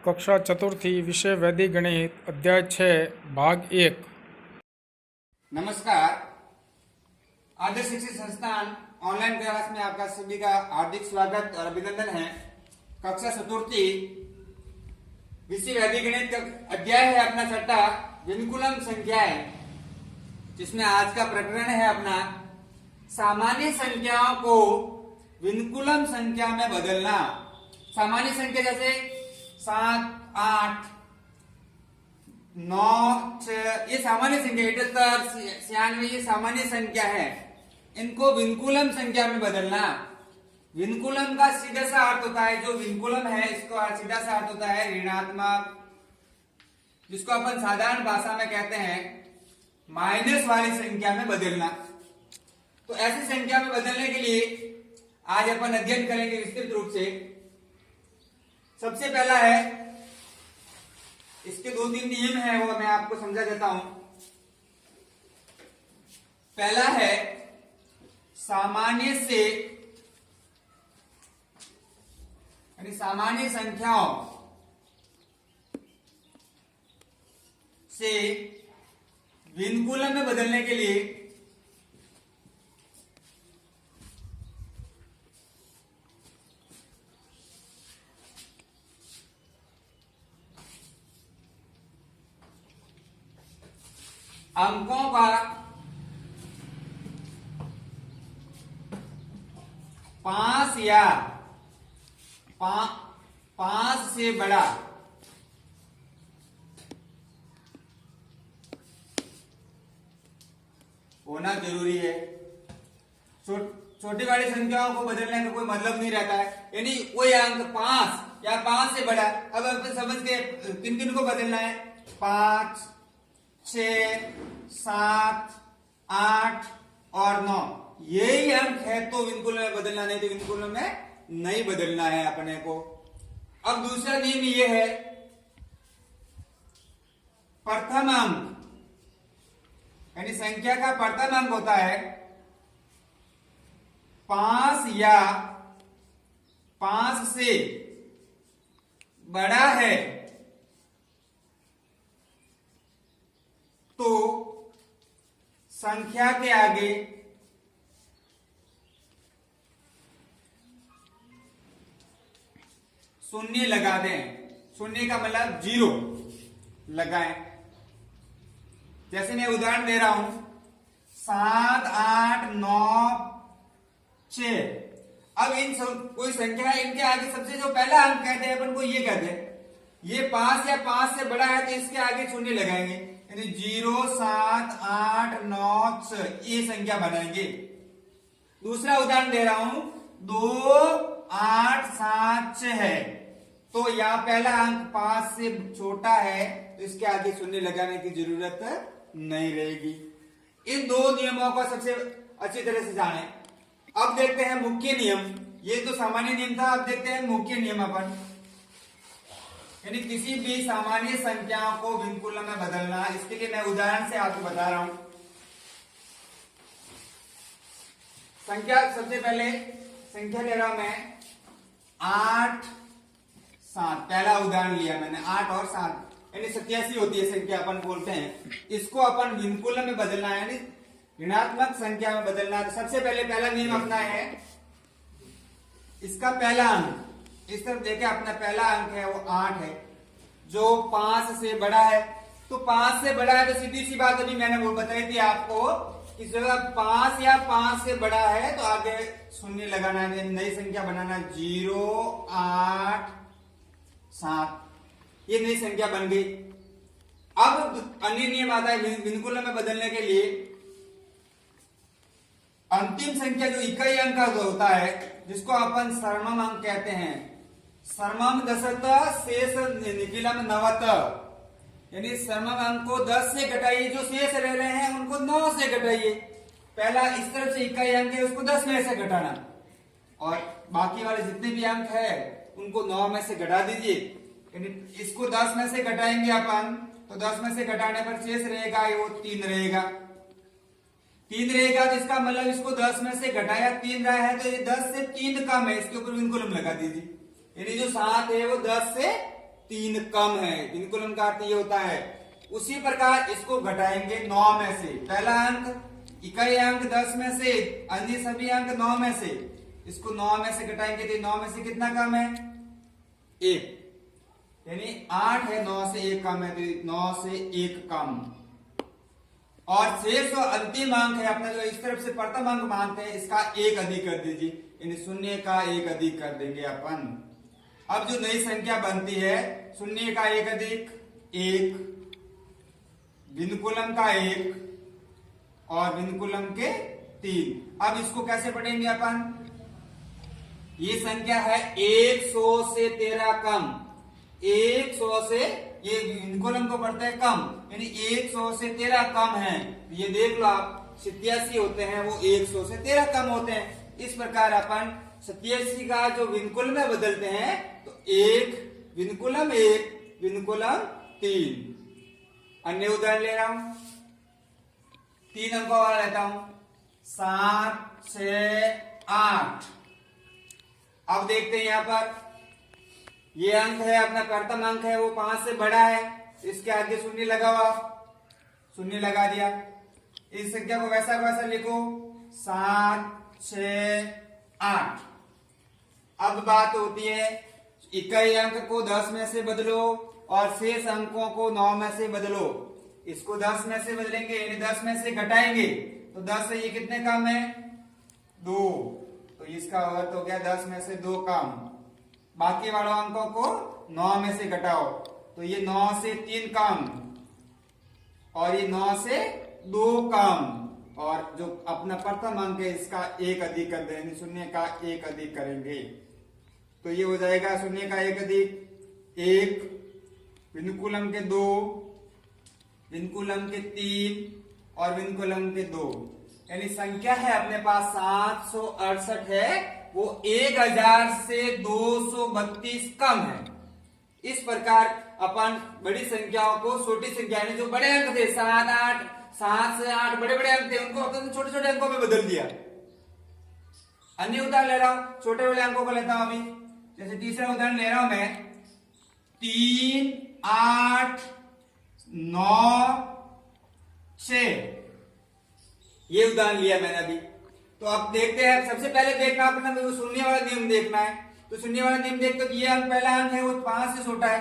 कक्षा चतुर्थी विषय वैदिक गणित अध्याय 6 भाग 1। नमस्कार। आदर्श शिक्षण संस्थान ऑनलाइन क्लास में आपका सभी का हार्दिक स्वागत और अभिनंदन है। कक्षा चतुर्थी विषय वैदिक गणित का अध्याय है अपना छठा विनकुलम संख्याएं, जिसमें आज का प्रकरण है अपना सामान्य संख्याओं को विनकुलम संख्या में बदलना। सामान्य संख्या जैसे 7, 8, 9, 6 ये सामान्य संख्या, 78, 96 ये सामान्य संख्या है। इनको विनकुलम संख्या में बदलना। विनकुलम का सीधा सा अर्थ होता है, जो विनकुलम है इसको सीधा सा अर्थ होता है ऋणात्मक, जिसको अपन साधारण भाषा में कहते हैं माइनस वाली संख्या में बदलना। तो ऐसी संख्या में बदलने के लिए आज अपन अध्ययन करेंगे विस्तृत रूप से। सबसे पहला है, इसके 2-3 नियम है, वो मैं आपको समझा देता हूं। पहला है सामान्य से यानी सामान्य संख्याओं से विनकुलम में बदलने के लिए अंकों का 5 या 5 से बड़ा होना जरूरी है। छोटी वाली संख्याओं को बदलने का कोई मतलब नहीं रहता है, यानी कोई अंक 5 या 5 से बड़ा। अब अपन समझ के किन को बदलना है, 5, 6, 7, 8 और 9 यही अंक है तो विनकुलम में बदलना, नहीं तो विनकुलम में नहीं बदलना है अपने को। अब दूसरा नियम ये है, प्रथम अंक यानी संख्या का प्रथम अंक होता है 5 या 5 से बड़ा है तो संख्या के आगे शून्य लगा दें। शून्य का मतलब 0 लगाएं। जैसे मैं उदाहरण दे रहा हूं, 7, 8, 9, 6। अब इन कोई संख्या है, इनके आगे सबसे जो पहला अंक कहते हैं अपन को ये कहते हैं, ये 5 या 5 से बड़ा है तो इसके आगे शून्य लगाएंगे, यानी 0, 7, 8, 9, 6 ये संख्या बनाएंगे। दूसरा उदाहरण दे रहा हूं, 2, 8, 7, 6 है तो यहां पहला अंक 5 से छोटा है तो इसके आगे शून्य लगाने की जरूरत नहीं रहेगी। इन 2 नियमों को सबसे अच्छी तरह से जाने। अब देखते हैं मुख्य नियम। ये तो सामान्य नियम था, अब देखते हैं मुख्य नियम अपन, यानी किसी भी सामान्य संख्याओं को विनकुलम में बदलना। इसके लिए मैं उदाहरण से आपको बता रहा हूं। संख्या सबसे पहले संख्या ले रहा हूं मैं 8, 7। पहला उदाहरण लिया मैंने 8 और 7 यानी 87 होती है संख्या अपन बोलते हैं। इसको अपन विनकुलम में बदलना है, यानी ऋणात्मक संख्या में बदलना। तो सबसे पहले पहला नियम अपना है, इसका पहला अंक इस तरफ देखे, अपना पहला अंक है वो 8 है जो 5 से बड़ा है। तो 5 से बड़ा है तो सीधी सी बात अभी मैंने वो बताई थी आपको, इस जगह 5 या 5 से बड़ा है तो आगे शून्य लगाना है, नई संख्या बनाना, 0, 8, 7 ये नई संख्या बन गई। अब अन्य नियम आता है विनकुलम में बदलने के लिए। अंतिम संख्या जो इकाई अंक का होता है, जिसको अपन सर्वम अंक कहते हैं, सर्वम 10 शेष निखिलम 9, यानी सर्वम अंक को 10 से घटाइए, जो शेष रह रहे हैं उनको 9 से घटाइए। पहला इस तरफ से इकाई अंक है उसको 10 में से घटाना, और बाकी वाले जितने भी अंक है उनको 9 में से घटा दीजिए। यानी इसको 10 में से घटाएंगे अपन तो 10 में से घटाने पर शेष रहेगा वो 3 रहेगा। 3 रहेगा तो इसका मतलब इसको 10 में से घटाया 3 रहा है तो ये 10 से 3 कम है, इसके ऊपर विनकुलम लगा दीजिए। यानी जो 7 है वो 10 से 3 कम है। विनुकुलम का अर्थ ये होता है। उसी प्रकार इसको घटाएंगे 9 में से। पहला अंक इकाई अंक 10 में से, अन्य सभी अंक 9 में से। इसको 9 में से घटाएंगे तो 9 में से कितना कम है? 1, यानी 8 है, 9 से 1 कम है तो 9 से 1 कम। और शेष जो अंतिम अंक है अपना, जो इस तरफ से प्रथम अंक मानते हैं, इसका 1 अधिक कर दीजिए, यानी शून्य का 1 अधिक कर देंगे अपन। अब जो नई संख्या बनती है, शून्य का 1 अधिक 1, विनुकुलम का 1 और विनुकुलम के 3। अब इसको कैसे पढ़ेंगे अपन? ये संख्या है 100 से 13 कम। 100 से ये विनुकुलम को बढ़ता है कम, यानी 100 से 13 कम है। ये देख लो आप, 87 होते हैं वो 100 से 13 कम होते हैं। इस प्रकार अपन 87 का जो विनुकुलम में बदलते हैं तो 1 विनुकुलम 1 विनुकुलम 3। अन्य उदाहरण ले रहा हूं, 3 अंकों वाला लेता हूं, 7 6 8। अब देखते हैं यहां पर ये अंक है अपना, प्रथम अंक है वो 5 से बड़ा है, इसके आगे शून्य लगा हुआ, शून्य लगा दिया। इस संख्या को वैसा वैसा लिखो, 7 6 8। अब बात होती है इकाई अंक को 10 में से बदलो और शेष अंकों को 9 में से बदलो। इसको 10 में से बदलेंगे, यानी 10 में से घटाएंगे तो 10 से ये कितने कम है? 2, तो इसका अर्थ हो गया 10 में से 2 कम। बाकी वालों अंकों को 9 में से घटाओ तो ये 9 से 3 कम और ये 9 से 2 कम। और जो अपना प्रथम अंक है इसका 1 अधिक कर देंगे, शून्य का 1 अधिक करेंगे तो ये हो जाएगा शून्य का 1 अधिक 1, विनुकुलम के 2, विनुकुलम के 3 और विनुकुलम के 2। यानी संख्या है अपने पास 768 है, वो 1000 से 232 कम है। इस प्रकार अपन बड़ी संख्याओं को छोटी संख्या, यानी जो बड़े अंक थे 7 8 7 से 8 बड़े बड़े अंक थे, उनको अपन छोटे छोटे अंकों में बदल दिया। अन्य उदाहरण ले रहा हूं, छोटे बड़े अंकों को लेता हूं अभी। जैसे तीसरा उदाहरण ले रहा हूं मैं, 3 8 9 6। ये उदाहरण लिया मैंने अभी। तो अब देखते हैं, सबसे पहले देखना अपना वो शून्य वाला नियम देखना है। तो शून्य वाला नियम देखते तो ये अंक, पहला अंक है वो 5 से छोटा है,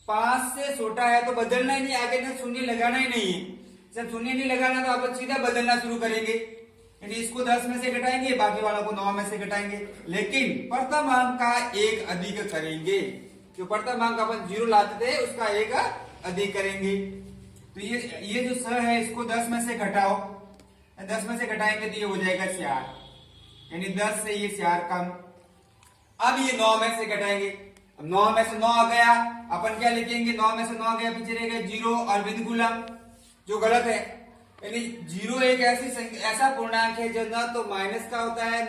5 से छोटा है तो बदलना ही नहीं, आगे तक शून्य लगाना ही नहीं है। जब शून्य नहीं लगाना तो अपन सीधा बदलना शुरू करेंगे, यानी इसको 10 में से घटाएंगे, बाकी वालों को 9 में से घटाएंगे, लेकिन प्रथम अंक का 1 अधिक करेंगे। जो प्रथम अंक अपन 0 लाते थे उसका 1 अधिक करेंगे। तो ये जो स है इसको 10 में से घटाओ, 10 में से घटाएंगे तो ये हो जाएगा 4, यानी 10 से ये 4 कम। अब ये 9 में से घटाएंगे, अब 9 में से 9 गया, अपन क्या लिखेंगे? 9 में से 9 गया, पीछे रह गया 0 और विनुकुलम जो गलत है, यानी 0 एक ऐसा पूर्णांक है जो न तो माइनस का होता है न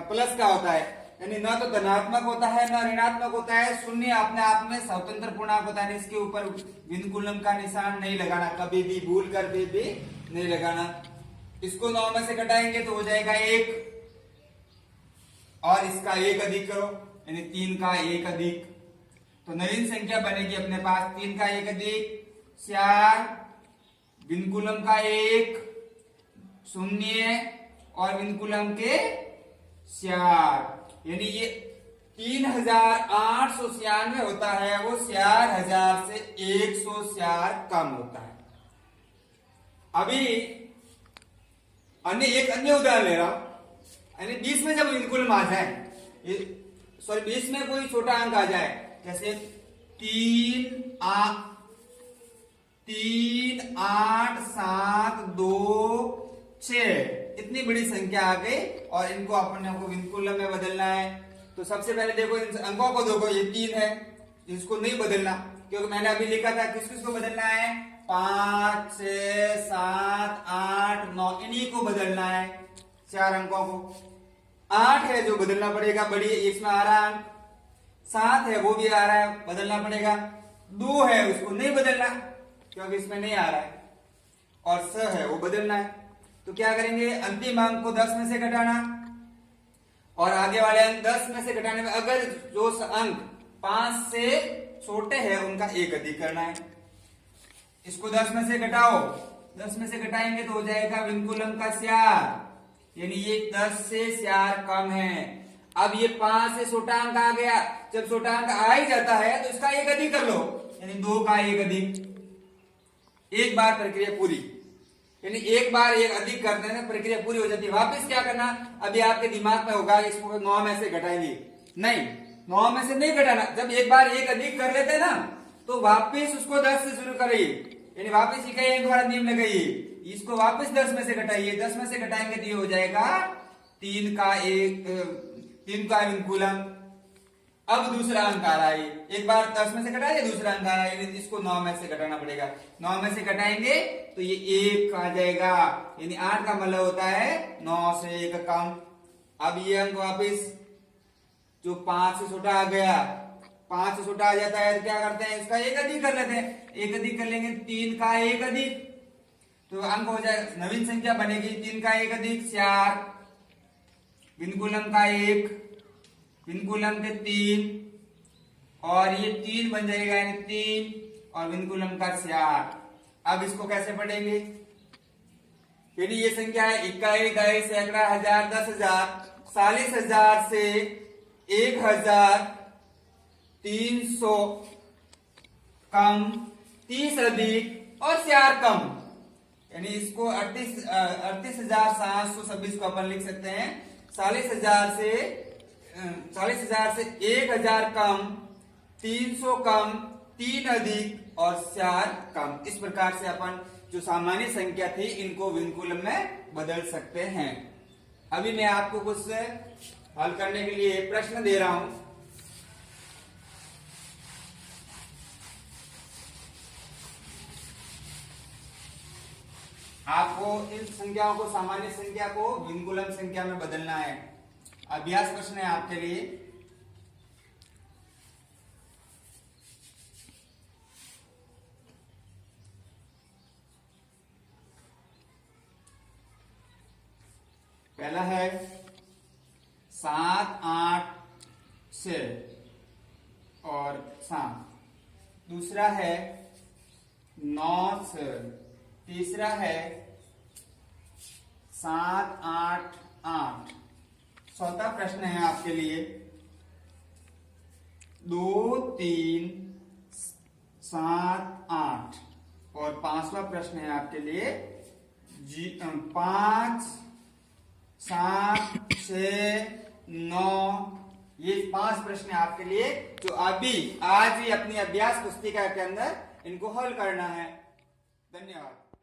प्लस का होता है, यानी न तो धनात्मक होता है न ऋणात्मक होता है। शून्य अपने आप में स्वतंत्र पूर्णांक होता है, इसके ऊपर विनुकुलम का निशान नहीं लगाना, कभी भी भूल कर भी नहीं लगाना। इसको 9 में से घटाएंगे तो हो जाएगा 1 और इसका 1 अधिक करो, यानी 3 का 1 अधिक। तो नवीन संख्या बनेगी अपने पास 3 का 1 अधिक 4, विनुकुलम का 1 0 और विनुकुलम के 4, यानी ये 3896 होता है, वो 4000 से 104 कम होता है। अभी एक अन्य उदाहरण ले रहा हूं, यानी 20 में जब विनुकुलम आ जाए, 20 में कोई छोटा अंक आ जाए, जैसे 3 8 7 2 6, इतनी बड़ी संख्या आ गई और इनको अपने को विनुकुलम में बदलना है। तो सबसे पहले देखो इन अंकों को, देखो ये 3 है, इसको नहीं बदलना, क्योंकि मैंने अभी लिखा था किस किस को बदलना है, 5 6 7 8 9, इन्हीं को बदलना है, 4 अंकों को। 8 है जो बदलना पड़ेगा, बड़ी इसमें आ रहा है, 7 है वो भी आ रहा है, बदलना पड़ेगा। 2 है उसको नहीं बदलना क्योंकि इसमें नहीं आ रहा है, और स है वो बदलना है। तो क्या करेंगे, अंतिम अंक को 10 में से घटाना और आगे वाले अंक 10 में से घटाने में अगर जो अंक 5 से छोटे हैं उनका एक अधिक करना है। इसको 10 में से घटाओ, 10 में से घटाएंगे तो हो जाएगा विनकुलम का स्यार, यानी ये 10 से स्यार कम है। अब ये 5 से छोटा अंक आ गया, जब छोटा अंक आ ही जाता है तो इसका एक अधिक कर लो, यानी 2 का एक अधिक। एक बार प्रक्रिया पूरी, यानी एक बार एक अधिक करते हैं प्रक्रिया पूरी हो जाती है। वापस क्या करना, अभी आपके दिमाग में होगा इसको 9 में से घटाएंगे, नहीं 9 में से नहीं घटाना। जब एक बार एक अधिक कर लेते हैं ना तो वापस उसको 10 से शुरू करिए, यानी वापस इकाई अंक वाला नियम लगाइए, इसको वापस 10 में से घटाइए। 10 में से घटाएंगे तो ये हो जाएगा 3 का विनकुलम। अब दूसरा अंक आ रहा है, एक बार 10 में से घटाइए, दूसरा अंक आ रहा है, यानी इसको 9 में से घटाना पड़ेगा। 9 में से घटाएंगे तो ये 1 आ जाएगा, यानी 8 का मतलब होता है 9 से 1 कम। अब ये अंक वापस जो 5 से छोटा आ गया, 5 से छोटा आ जाता है तो क्या करते हैं, इसका एक अधिक कर लेते हैं। एक अधिक कर लेंगे 3 का एक अधिक, तो अंक हो जाएगा, नवीन संख्या बनेगी 3 का एक अधिक 4, विनकुलम का 1, विनकुलम के 3, और ये 3 बन जाएगा यानी 3 और विनकुलम का 4। अब इसको कैसे पढ़ेंगे, यानी ये संख्या है इकाई, दहाई, सैकड़ा, हजार, 10,000, 40,000 से 1,300 कम, 30 अधिक और 4 कम, यानी इसको 38,726 को अपन लिख सकते हैं। 40,000 से 1,000 कम, 300 कम, 3 अधिक और 4 कम। इस प्रकार से अपन जो सामान्य संख्या थी इनको विनकुलम में बदल सकते हैं। अभी मैं आपको कुछ हल करने के लिए प्रश्न दे रहा हूं। आपको इन संख्याओं को, सामान्य संख्या को विनकुलम संख्या में बदलना है। अभ्यास प्रश्न है आपके लिए। पहला है 7, 8, 6 और 7। दूसरा है 9, 6। तीसरा है 7, 8, 8। चौथा प्रश्न है आपके लिए 2, 3, 7, 8। और पांचवा प्रश्न है आपके लिए 5, 7, 6, 9। ये 5 प्रश्न है आपके लिए जो अभी आज ही अपनी अभ्यास पुस्तिका के अंदर इनको हल करना है। धन्यवाद।